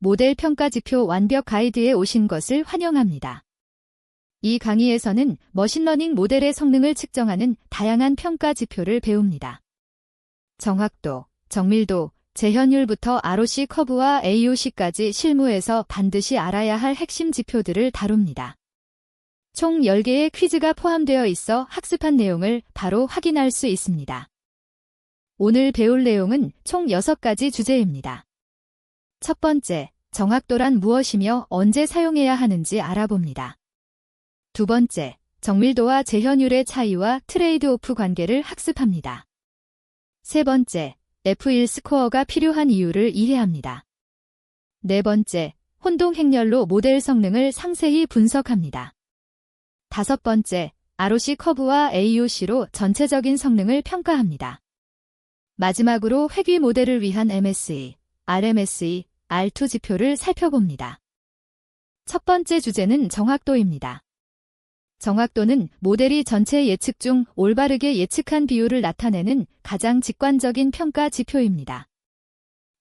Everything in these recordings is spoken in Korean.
모델 평가 지표 완벽 가이드에 오신 것을 환영합니다. 이 강의에서는 머신러닝 모델의 성능을 측정하는 다양한 평가 지표를 배웁니다. 정확도, 정밀도, 재현율부터 ROC 커브와 AOC까지 실무에서 반드시 알아야 할 핵심 지표들을 다룹니다. 총 10개의 퀴즈가 포함되어 있어 학습한 내용을 바로 확인할 수 있습니다. 오늘 배울 내용은 총 6가지 주제입니다. 첫 번째, 정확도란 무엇이며 언제 사용해야 하는지 알아봅니다. 두 번째, 정밀도와 재현율의 차이와 트레이드오프 관계를 학습합니다. 세 번째, F1 스코어가 필요한 이유를 이해합니다. 네 번째, 혼동 행렬로 모델 성능을 상세히 분석합니다. 다섯 번째, ROC 커브와 AOC로 전체적인 성능을 평가합니다. 마지막으로 회귀 모델을 위한 MSE, RMSE, R2 지표를 살펴봅니다. 첫 번째 주제는 정확도입니다. 정확도는 모델이 전체 예측 중 올바르게 예측한 비율을 나타내는 가장 직관적인 평가 지표입니다.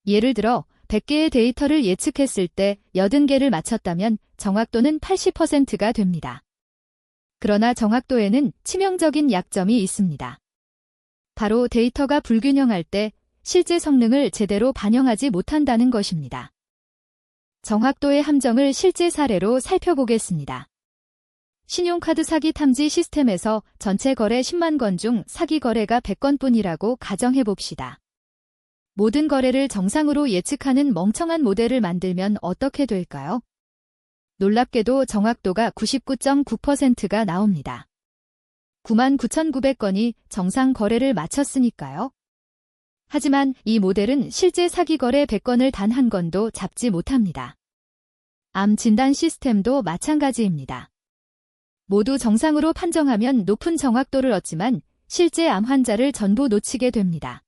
예를 들어 100개의 데이터를 예측했을 때 80개를 맞췄다면 정확도는 80%가 됩니다. 그러나 정확도에는 치명적인 약점이 있습니다. 바로 데이터가 불균형할 때 실제 성능을 제대로 반영하지 못한다는 것입니다. 정확도의 함정을 실제 사례로 살펴보겠습니다. 신용카드 사기 탐지 시스템에서 전체 거래 10만 건 중 사기 거래가 100건뿐이라고 가정해봅시다. 모든 거래를 정상으로 예측하는 멍청한 모델을 만들면 어떻게 될까요? 놀랍게도 정확도가 99.9%가 나옵니다. 99,900건이 정상 거래를 마쳤으니까요. 하지만 이 모델은 실제 사기 거래 100건을 단 한 건도 잡지 못합니다. 암 진단 시스템도 마찬가지입니다. 모두 정상으로 판정하면 높은 정확도를 얻지만 실제 암 환자를 전부 놓치게 됩니다.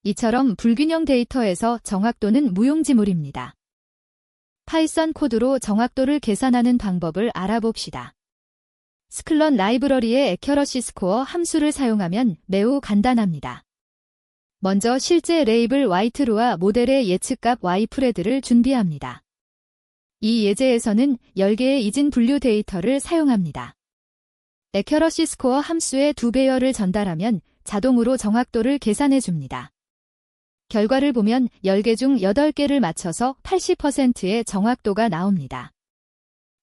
이처럼 불균형 데이터에서 정확도는 무용지물입니다. 파이썬 코드로 정확도를 계산하는 방법을 알아봅시다. 스클런 라이브러리의 애큐러시 스코어 함수를 사용하면 매우 간단합니다. 먼저 실제 레이블 Y트루와 모델의 예측값 Y프레드를 준비합니다. 이 예제에서는 10개의 이진 분류 데이터를 사용합니다. 애큐러시 스코어 함수에 2배열을 전달하면 자동으로 정확도를 계산해줍니다. 결과를 보면 10개 중 8개를 맞춰서 80%의 정확도가 나옵니다.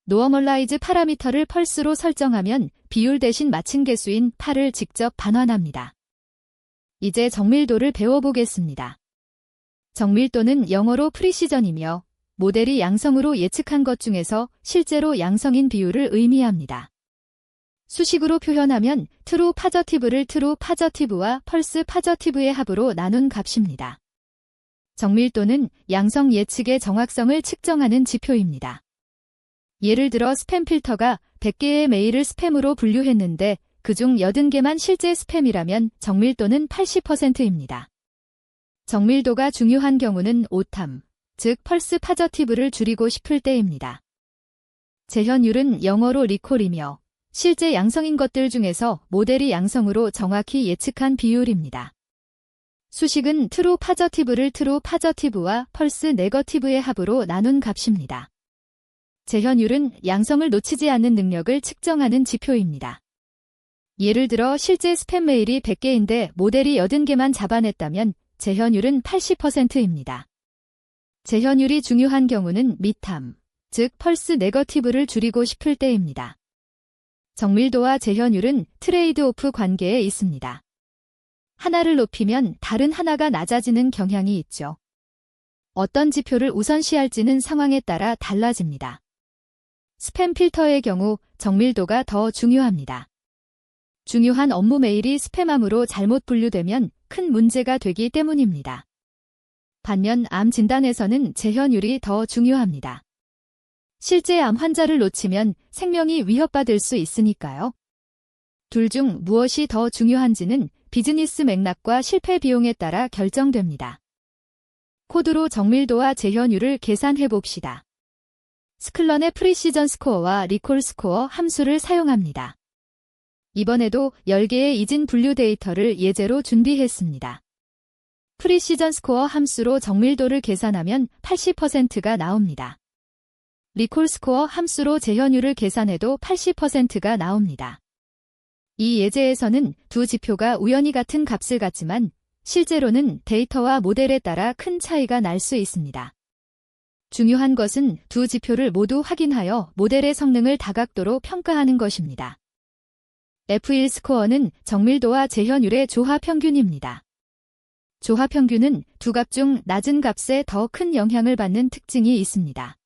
노어멀라이즈 파라미터를 펄스로 설정하면 비율 대신 맞힌 개수인 8을 직접 반환합니다. 이제 정밀도를 배워보겠습니다. 정밀도는 영어로 프리시전이며 모델이 양성으로 예측한 것 중에서 실제로 양성인 비율을 의미합니다. 수식으로 표현하면 트루 파저티브를 트루 파저티브와 펄스 파저티브의 합으로 나눈 값입니다. 정밀도는 양성 예측의 정확성을 측정하는 지표입니다. 예를 들어 스팸 필터가 100개의 메일을 스팸으로 분류했는데 그중 80개만 실제 스팸이라면 정밀도는 80%입니다. 정밀도가 중요한 경우는 오탐, 즉 펄스 파저티브를 줄이고 싶을 때입니다. 재현율은 영어로 리콜이며 실제 양성인 것들 중에서 모델이 양성으로 정확히 예측한 비율입니다. 수식은 트루 파저티브를 트루 파저티브와 펄스 네거티브의 합으로 나눈 값입니다. 재현율은 양성을 놓치지 않는 능력을 측정하는 지표입니다. 예를 들어 실제 스팸 메일이 100개인데 모델이 80개만 잡아냈다면 재현율은 80%입니다. 재현율이 중요한 경우는 미탐, 즉 펄스 네거티브를 줄이고 싶을 때입니다. 정밀도와 재현율은 트레이드오프 관계에 있습니다. 하나를 높이면 다른 하나가 낮아지는 경향이 있죠. 어떤 지표를 우선시할지는 상황에 따라 달라집니다. 스팸 필터의 경우 정밀도가 더 중요합니다. 중요한 업무 메일이 스팸함으로 잘못 분류되면 큰 문제가 되기 때문입니다. 반면 암 진단에서는 재현율이 더 중요합니다. 실제 암 환자를 놓치면 생명이 위협받을 수 있으니까요. 둘 중 무엇이 더 중요한지는 비즈니스 맥락과 실패 비용에 따라 결정됩니다. 코드로 정밀도와 재현율을 계산해 봅시다. 스클런의 프리시전 스코어와 리콜 스코어 함수를 사용합니다. 이번에도 10개의 이진 분류 데이터를 예제로 준비했습니다. 프리시전 스코어 함수로 정밀도를 계산하면 80%가 나옵니다. 리콜 스코어 함수로 재현율을 계산해도 80%가 나옵니다. 이 예제에서는 두 지표가 우연히 같은 값을 갖지만 실제로는 데이터와 모델에 따라 큰 차이가 날 수 있습니다. 중요한 것은 두 지표를 모두 확인하여 모델의 성능을 다각도로 평가하는 것입니다. F1 스코어는 정밀도와 재현율의 조합평균입니다. 조합평균은 두 값 중 낮은 값에 더 큰 영향을 받는 특징이 있습니다.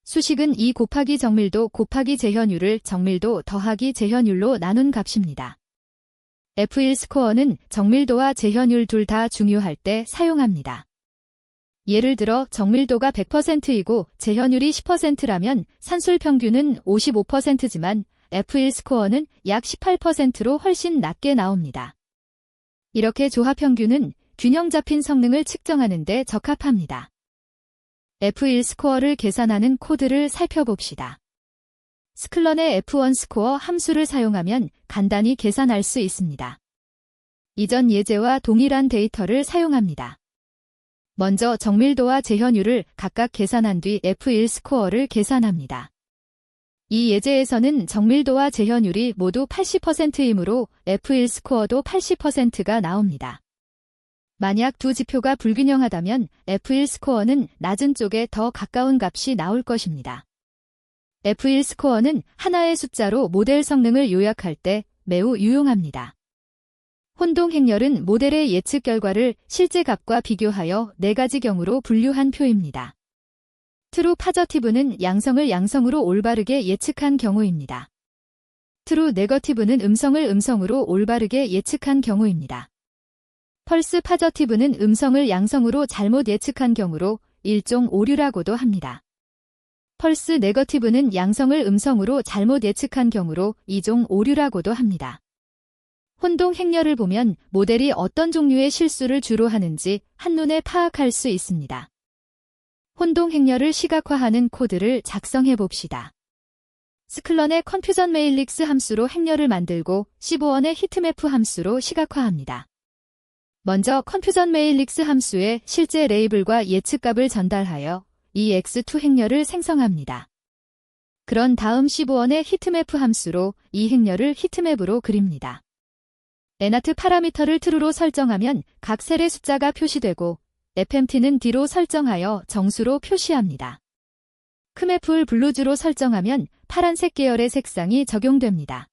수식은 2 곱하기 정밀도 곱하기 재현율을 정밀도 더하기 재현율로 나눈 값입니다. F1 스코어는 정밀도와 재현율 둘 다 중요할 때 사용합니다. 예를 들어 정밀도가 100%이고 재현율이 10%라면 산술 평균은 55%지만 F1 스코어는 약 18%로 훨씬 낮게 나옵니다. 이렇게 조합평균은 균형 잡힌 성능을 측정하는 데 적합합니다. F1 스코어를 계산하는 코드를 살펴봅시다. 스클런의 F1 스코어 함수를 사용하면 간단히 계산할 수 있습니다. 이전 예제와 동일한 데이터를 사용합니다. 먼저 정밀도와 재현율을 각각 계산한 뒤 F1 스코어를 계산합니다. 이 예제에서는 정밀도와 재현율이 모두 80%이므로 F1 스코어도 80%가 나옵니다. 만약 두 지표가 불균형하다면 F1 스코어는 낮은 쪽에 더 가까운 값이 나올 것입니다. F1 스코어는 하나의 숫자로 모델 성능을 요약할 때 매우 유용합니다. 혼동 행렬은 모델의 예측 결과를 실제 값과 비교하여 4가지 경우로 분류한 표입니다. 트루 파저티브는 양성을 양성으로 올바르게 예측한 경우입니다. 트루 네거티브는 음성을 음성으로 올바르게 예측한 경우입니다. 펄스 파저티브는 음성을 양성으로 잘못 예측한 경우로 일종 오류라고도 합니다. 펄스 네거티브는 양성을 음성으로 잘못 예측한 경우로 2종 오류라고도 합니다. 혼동 행렬을 보면 모델이 어떤 종류의 실수를 주로 하는지 한눈에 파악할 수 있습니다. 혼동 행렬을 시각화하는 코드를 작성해 봅시다. 스클런의 컨퓨전 메일릭스 함수로 행렬을 만들고 15원의 히트매프 함수로 시각화합니다. 먼저 컨퓨전 메일릭스 함수에 실제 레이블과 예측값을 전달하여 이 x2 행렬을 생성합니다. 그런 다음 15원의 히트매프 함수로 이 행렬을 히트맵으로 그립니다. nat 파라미터를 true로 설정하면 각 셀의 숫자가 표시되고 fmp는 d로 설정하여 정수로 표시합니다. 크맵을 블루즈로 설정하면 파란색 계열의 색상이 적용됩니다.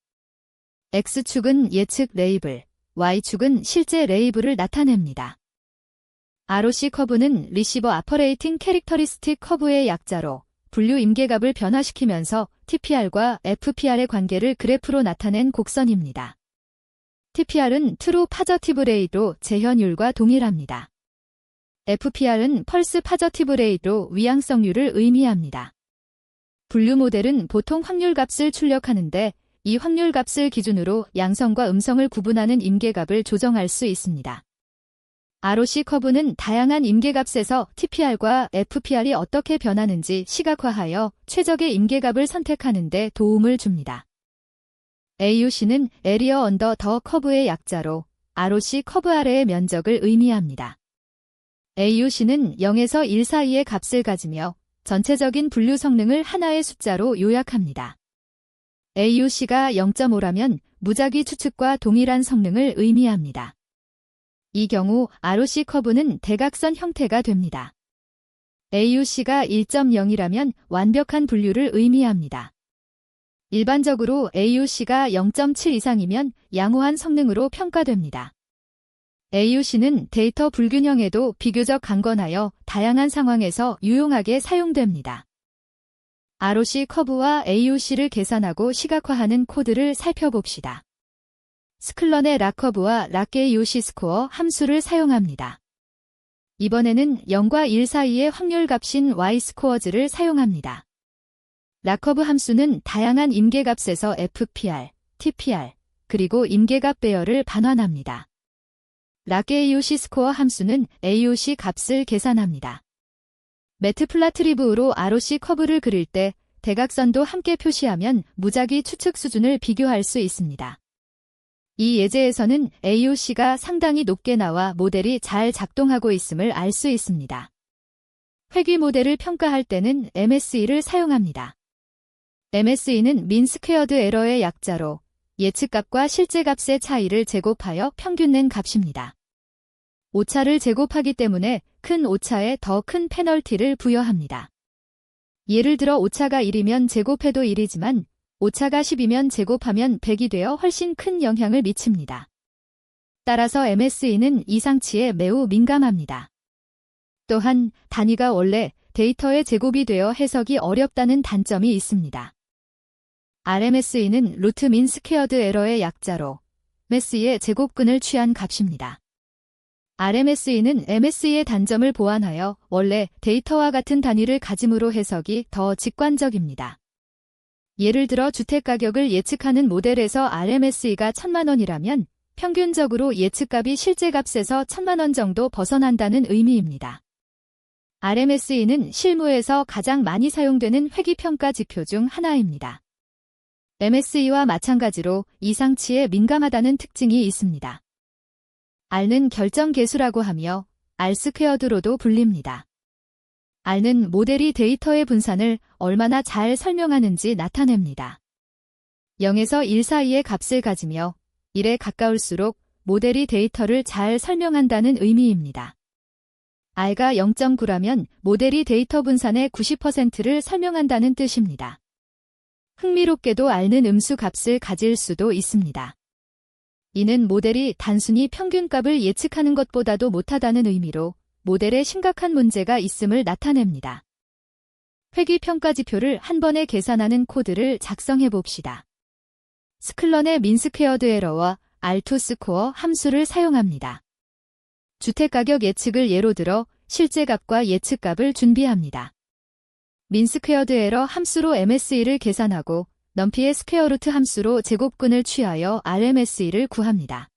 x축은 예측 레이블, y축은 실제 레이블을 나타냅니다. ROC 커브는 리시버 아퍼레이팅 캐릭터리스틱 커브의 약자로 분류 임계값을 변화시키면서 TPR과 FPR의 관계를 그래프로 나타낸 곡선입니다. TPR은 트루 파저티브 레이로 재현율과 동일합니다. FPR은 펄스 파저티브 레이로 위양성률을 의미합니다. 분류 모델은 보통 확률값을 출력하는데 이 확률값을 기준으로 양성과 음성을 구분하는 임계값을 조정할 수 있습니다. ROC 커브는 다양한 임계값에서 TPR과 FPR이 어떻게 변하는지 시각화하여 최적의 임계값을 선택하는 데 도움을 줍니다. AUC는 에리어 언더 더 커브의 약자로 ROC 커브 아래의 면적을 의미합니다. AUC는 0에서 1 사이의 값을 가지며 전체적인 분류 성능을 하나의 숫자로 요약합니다. AUC가 0.5라면 무작위 추측과 동일한 성능을 의미합니다. 이 경우 ROC 커브는 대각선 형태가 됩니다. AUC가 1.0이라면 완벽한 분류를 의미합니다. 일반적으로 AUC가 0.7 이상이면 양호한 성능으로 평가됩니다. AUC는 데이터 불균형에도 비교적 강건하여 다양한 상황에서 유용하게 사용됩니다. ROC 커브와 AUC를 계산하고 시각화하는 코드를 살펴봅시다. 스클런의 락커브와 락AUC 스코어 함수를 사용합니다. 이번에는 0과 1 사이의 확률값인 y스코어즈를 사용합니다. 락커브 함수는 다양한 임계값에서 FPR, TPR, 그리고 임계값 배열을 반환합니다. 락AUC 스코어 함수는 AUC 값을 계산합니다. 매트플라트리브로 ROC 커브를 그릴 때 대각선도 함께 표시하면 무작위 추측 수준을 비교할 수 있습니다. 이 예제에서는 AOC가 상당히 높게 나와 모델이 잘 작동하고 있음을 알 수 있습니다. 회귀 모델을 평가할 때는 MSE를 사용합니다. MSE는 민 스퀘어드 에러의 약자로 예측값과 실제값의 차이를 제곱하여 평균낸 값입니다. 오차를 제곱하기 때문에 큰 오차에 더 큰 페널티를 부여합니다. 예를 들어 오차가 1이면 제곱해도 1이지만 오차가 10이면 제곱하면 100이 되어 훨씬 큰 영향을 미칩니다. 따라서 MSE는 이상치에 매우 민감합니다. 또한 단위가 원래 데이터의 제곱이 되어 해석이 어렵다는 단점이 있습니다. RMSE는 루트 민 스퀘어드 에러의 약자로 MSE의 제곱근을 취한 값입니다. RMSE는 MSE의 단점을 보완하여 원래 데이터와 같은 단위를 가짐으로 해석이 더 직관적입니다. 예를 들어 주택가격을 예측하는 모델에서 RMSE가 1,000만 원이라면 평균적으로 예측값이 실제값에서 1,000만 원 정도 벗어난다는 의미입니다. RMSE는 실무에서 가장 많이 사용되는 회귀평가 지표 중 하나입니다. MSE와 마찬가지로 이상치에 민감하다는 특징이 있습니다. R는 결정계수라고 하며 R 스퀘어드로도 불립니다. R는 모델이 데이터의 분산을 얼마나 잘 설명하는지 나타냅니다. 0에서 1 사이의 값을 가지며 1에 가까울수록 모델이 데이터를 잘 설명한다는 의미입니다. R가 0.9라면 모델이 데이터 분산의 90%를 설명한다는 뜻입니다. 흥미롭게도 R는 음수 값을 가질 수도 있습니다. 이는 모델이 단순히 평균값을 예측하는 것보다도 못하다는 의미로 모델에 심각한 문제가 있음을 나타냅니다. 회귀평가지표를 한 번에 계산하는 코드를 작성해 봅시다. 스클런의 민스퀘어드 에러와 R2 스코어 함수를 사용합니다. 주택가격 예측을 예로 들어 실제값과 예측값을 준비합니다. 민스퀘어드 에러 함수로 MSE를 계산하고 넘피의 스퀘어루트 함수로 제곱근을 취하여 RMSE를 구합니다.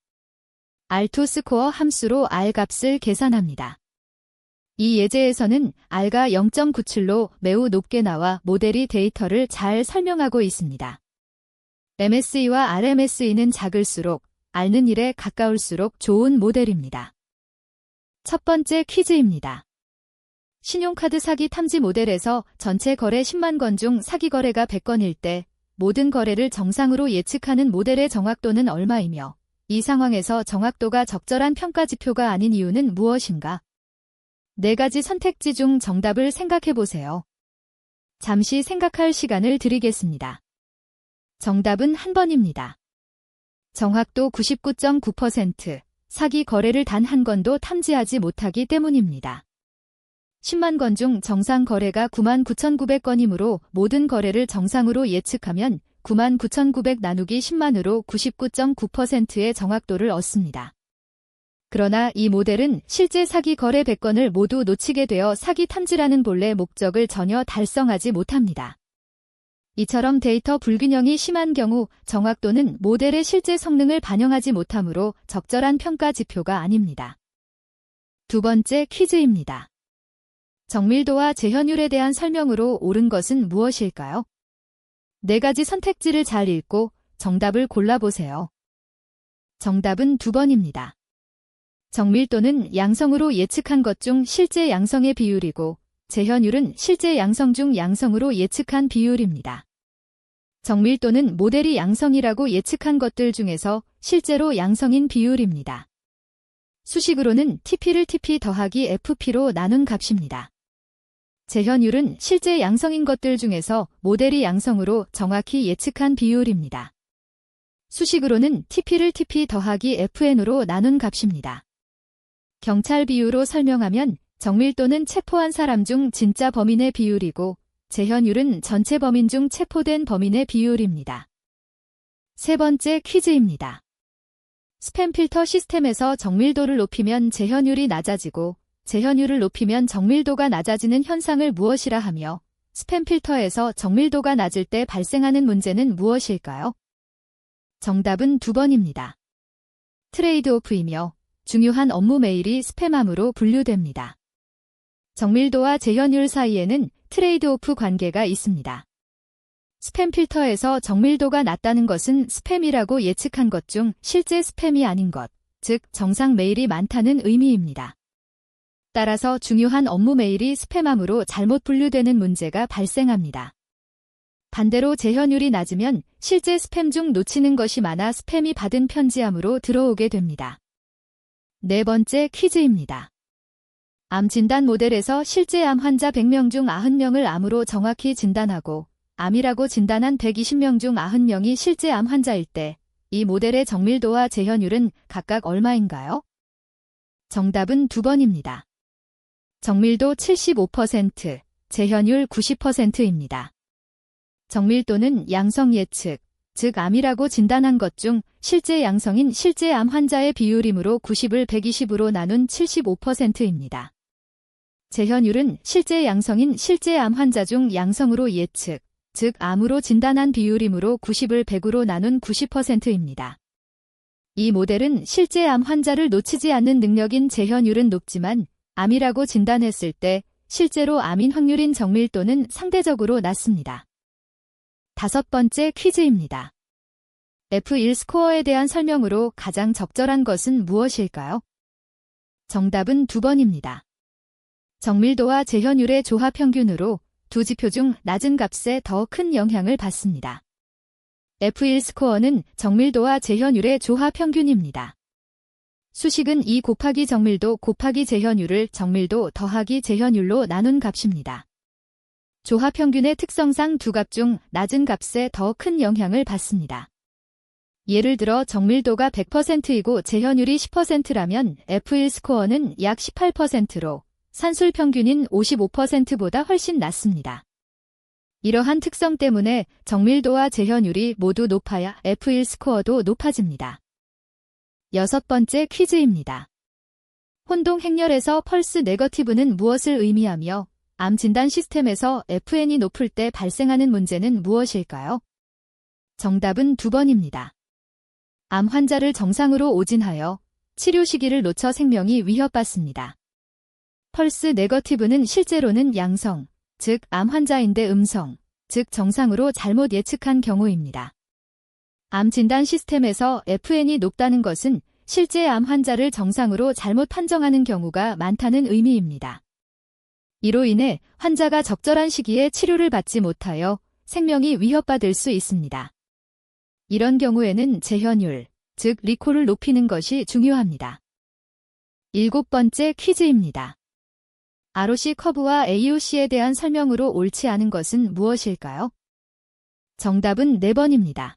R2 스코어 함수로 R 값을 계산합니다. 이 예제에서는 R가 0.97로 매우 높게 나와 모델이 데이터를 잘 설명하고 있습니다. MSE와 RMSE는 작을수록 R는 1에 가까울수록 좋은 모델입니다. 첫 번째 퀴즈입니다. 신용카드 사기 탐지 모델에서 전체 거래 10만 건 중 사기 거래가 100건일 때 모든 거래를 정상으로 예측하는 모델의 정확도는 얼마이며 이 상황에서 정확도가 적절한 평가지표가 아닌 이유는 무엇인가? 4가지 선택지 중 정답을 생각해 보세요. 잠시 생각할 시간을 드리겠습니다. 정답은 한 번입니다. 정확도 99.9%, 사기 거래를 단 한 건도 탐지하지 못하기 때문입니다. 10만 건 중 정상 거래가 99,900건이므로 모든 거래를 정상으로 예측하면 99,900 나누기 10만으로 99.9%의 정확도를 얻습니다. 그러나 이 모델은 실제 사기 거래 100건을 모두 놓치게 되어 사기 탐지라는 본래 목적을 전혀 달성하지 못합니다. 이처럼 데이터 불균형이 심한 경우 정확도는 모델의 실제 성능을 반영하지 못하므로 적절한 평가 지표가 아닙니다. 두 번째 퀴즈입니다. 정밀도와 재현율에 대한 설명으로 옳은 것은 무엇일까요? 4가지 선택지를 잘 읽고 정답을 골라보세요. 정답은 2번입니다. 정밀도는 양성으로 예측한 것 중 실제 양성의 비율이고 재현율은 실제 양성 중 양성으로 예측한 비율입니다. 정밀도는 모델이 양성이라고 예측한 것들 중에서 실제로 양성인 비율입니다. 수식으로는 TP를 TP 더하기 FP로 나눈 값입니다. 재현율은 실제 양성인 것들 중에서 모델이 양성으로 정확히 예측한 비율입니다. 수식으로는 TP를 TP 더하기 FN으로 나눈 값입니다. 경찰 비유로 설명하면 정밀도는 체포한 사람 중 진짜 범인의 비율이고 재현율은 전체 범인 중 체포된 범인의 비율입니다. 세 번째 퀴즈입니다. 스팸 필터 시스템에서 정밀도를 높이면 재현율이 낮아지고 재현율을 높이면 정밀도가 낮아지는 현상을 무엇이라 하며 스팸 필터에서 정밀도가 낮을 때 발생하는 문제는 무엇일까요? 정답은 2번입니다. 트레이드오프이며 중요한 업무 메일이 스팸함으로 분류됩니다. 정밀도와 재현율 사이에는 트레이드오프 관계가 있습니다. 스팸 필터에서 정밀도가 낮다는 것은 스팸이라고 예측한 것 중 실제 스팸이 아닌 것, 즉 정상 메일이 많다는 의미입니다. 따라서 중요한 업무 메일이 스팸함으로 잘못 분류되는 문제가 발생합니다. 반대로 재현율이 낮으면 실제 스팸 중 놓치는 것이 많아 스팸이 받은 편지함으로 들어오게 됩니다. 네 번째 퀴즈입니다. 암 진단 모델에서 실제 암 환자 100명 중 90명을 암으로 정확히 진단하고 암이라고 진단한 120명 중 90명이 실제 암 환자일 때 이 모델의 정밀도와 재현율은 각각 얼마인가요? 정답은 2번입니다. 정밀도 75%, 재현율 90%입니다. 정밀도는 양성 예측, 즉 암이라고 진단한 것 중 실제 양성인 실제 암 환자의 비율이므로 90을 120으로 나눈 75%입니다. 재현율은 실제 양성인 실제 암 환자 중 양성으로 예측, 즉 암으로 진단한 비율이므로 90을 100으로 나눈 90%입니다. 이 모델은 실제 암 환자를 놓치지 않는 능력인 재현율은 높지만 암이라고 진단했을 때 실제로 암인 확률인 정밀도는 상대적으로 낮습니다. 다섯 번째 퀴즈입니다. F1 스코어에 대한 설명으로 가장 적절한 것은 무엇일까요? 정답은 2번입니다. 정밀도와 재현율의 조합 평균으로 두 지표 중 낮은 값에 더 큰 영향을 받습니다. F1 스코어는 정밀도와 재현율의 조합 평균입니다. 수식은 2 곱하기 정밀도 곱하기 재현율을 정밀도 더하기 재현율로 나눈 값입니다. 조합 평균의 특성상 두 값 중 낮은 값에 더 큰 영향을 받습니다. 예를 들어 정밀도가 100%이고 재현율이 10%라면 F1 스코어는 약 18%로 산술 평균인 55%보다 훨씬 낮습니다. 이러한 특성 때문에 정밀도와 재현율이 모두 높아야 F1 스코어도 높아집니다. 여섯 번째 퀴즈입니다. 혼동 행렬에서 펄스 네거티브는 무엇을 의미하며 암 진단 시스템에서 FN이 높을 때 발생하는 문제는 무엇일까요? 정답은 2번입니다. 암 환자를 정상으로 오진하여 치료 시기를 놓쳐 생명이 위협받습니다. 펄스 네거티브는 실제로는 양성, 즉 암 환자인데 음성, 즉 정상으로 잘못 예측한 경우입니다. 암 진단 시스템에서 FN이 높다는 것은 실제 암 환자를 정상으로 잘못 판정하는 경우가 많다는 의미입니다. 이로 인해 환자가 적절한 시기에 치료를 받지 못하여 생명이 위협받을 수 있습니다. 이런 경우에는 재현율, 즉 리콜을 높이는 것이 중요합니다. 일곱 번째 퀴즈입니다. ROC 커브와 AUC에 대한 설명으로 옳지 않은 것은 무엇일까요? 정답은 4번입니다.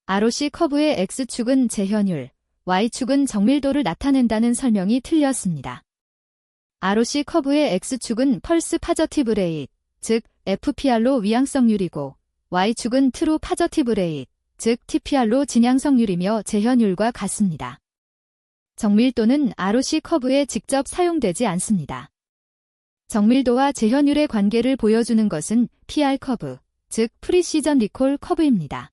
ROC 커브의 X축은 재현율, Y축은 정밀도를 나타낸다는 설명이 틀렸습니다. ROC 커브의 X축은 펄스 파저티브 레이트, 즉 FPR로 위양성률이고 Y축은 트루 파저티브 레이트, 즉 TPR로 진양성률이며 재현율과 같습니다. 정밀도는 ROC 커브에 직접 사용되지 않습니다. 정밀도와 재현율의 관계를 보여주는 것은 PR 커브, 즉 프리시전 리콜 커브입니다.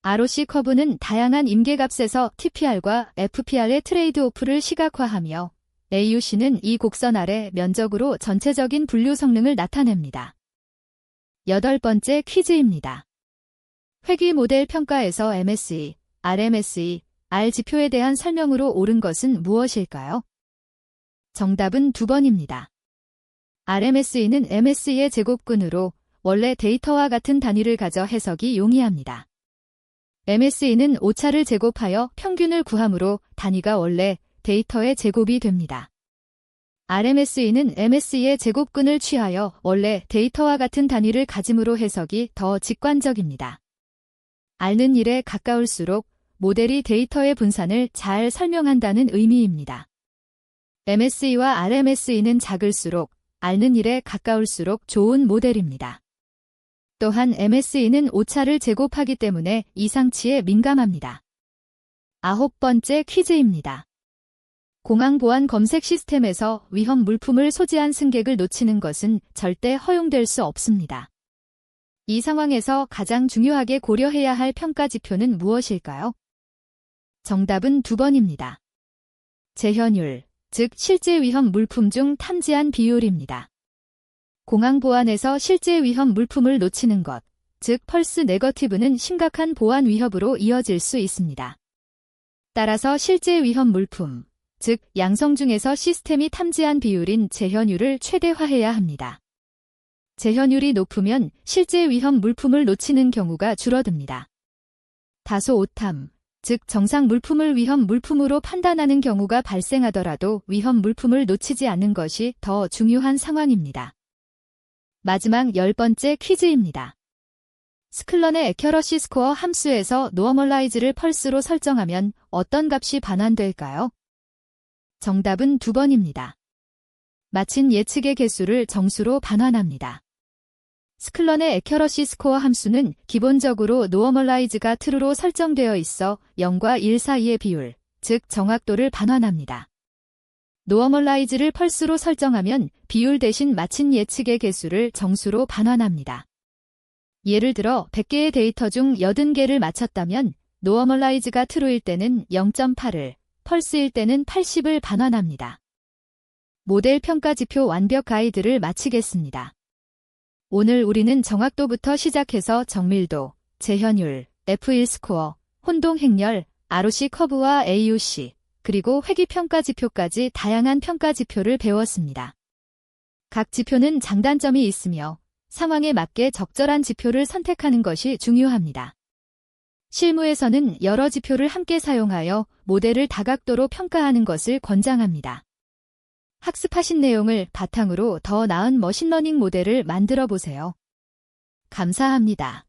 ROC 커브는 다양한 임계값에서 TPR과 FPR의 트레이드오프를 시각화하며 AUC는 이 곡선 아래 면적으로 전체적인 분류 성능을 나타냅니다. 여덟 번째 퀴즈입니다. 회귀 모델 평가에서 MSE, RMSE, R 지표에 대한 설명으로 옳은 것은 무엇일까요? 정답은 2번입니다. RMSE는 MSE의 제곱근으로 원래 데이터와 같은 단위를 가져 해석이 용이합니다. MSE는 오차를 제곱하여 평균을 구하므로 단위가 원래 데이터의 제곱이 됩니다. RMSE는 MSE의 제곱근을 취하여 원래 데이터와 같은 단위를 가짐으로 해석이 더 직관적입니다. 앓는 일에 가까울수록 모델이 데이터의 분산을 잘 설명한다는 의미입니다. MSE와 RMSE는 작을수록 앓는 일에 가까울수록 좋은 모델입니다. 또한 MSE는 오차를 제곱하기 때문에 이상치에 민감합니다. 아홉 번째 퀴즈입니다. 공항 보안 검색 시스템에서 위험 물품을 소지한 승객을 놓치는 것은 절대 허용될 수 없습니다. 이 상황에서 가장 중요하게 고려해야 할 평가 지표는 무엇일까요? 정답은 2번입니다. 재현율, 즉 실제 위험 물품 중 탐지한 비율입니다. 공항 보안에서 실제 위험 물품을 놓치는 것, 즉 펄스 네거티브는 심각한 보안 위협으로 이어질 수 있습니다. 따라서 실제 위험 물품, 즉 양성 중에서 시스템이 탐지한 비율인 재현율을 최대화해야 합니다. 재현율이 높으면 실제 위험 물품을 놓치는 경우가 줄어듭니다. 다소 오탐, 즉 정상 물품을 위험 물품으로 판단하는 경우가 발생하더라도 위험 물품을 놓치지 않는 것이 더 중요한 상황입니다. 마지막 10번째 퀴즈입니다. 스클런의 애큐러시 스코어 함수에서 노멀라이즈를 펄스로 설정하면 어떤 값이 반환될까요? 정답은 2번입니다. 마친 예측의 개수를 정수로 반환합니다. 스클런의 애큐러시 스코어 함수는 기본적으로 노멀라이즈가 true로 설정되어 있어 0과 1 사이의 비율, 즉 정확도를 반환합니다. 노멀라이즈를 펄스로 설정하면 비율 대신 마친 예측의 개수를 정수로 반환합니다. 예를 들어 100개의 데이터 중 80개를 맞췄다면 노멀라이즈가 true일 때는 0.8을, 펄스일 때는 80을 반환합니다. 모델 평가지표 완벽 가이드를 마치겠습니다. 오늘 우리는 정확도부터 시작해서 정밀도, 재현율, F1 스코어, 혼동 행렬, ROC 커브와 AUC, 그리고 회귀평가지표까지 다양한 평가지표를 배웠습니다. 각 지표는 장단점이 있으며 상황에 맞게 적절한 지표를 선택하는 것이 중요합니다. 실무에서는 여러 지표를 함께 사용하여 모델을 다각도로 평가하는 것을 권장합니다. 학습하신 내용을 바탕으로 더 나은 머신러닝 모델을 만들어 보세요. 감사합니다.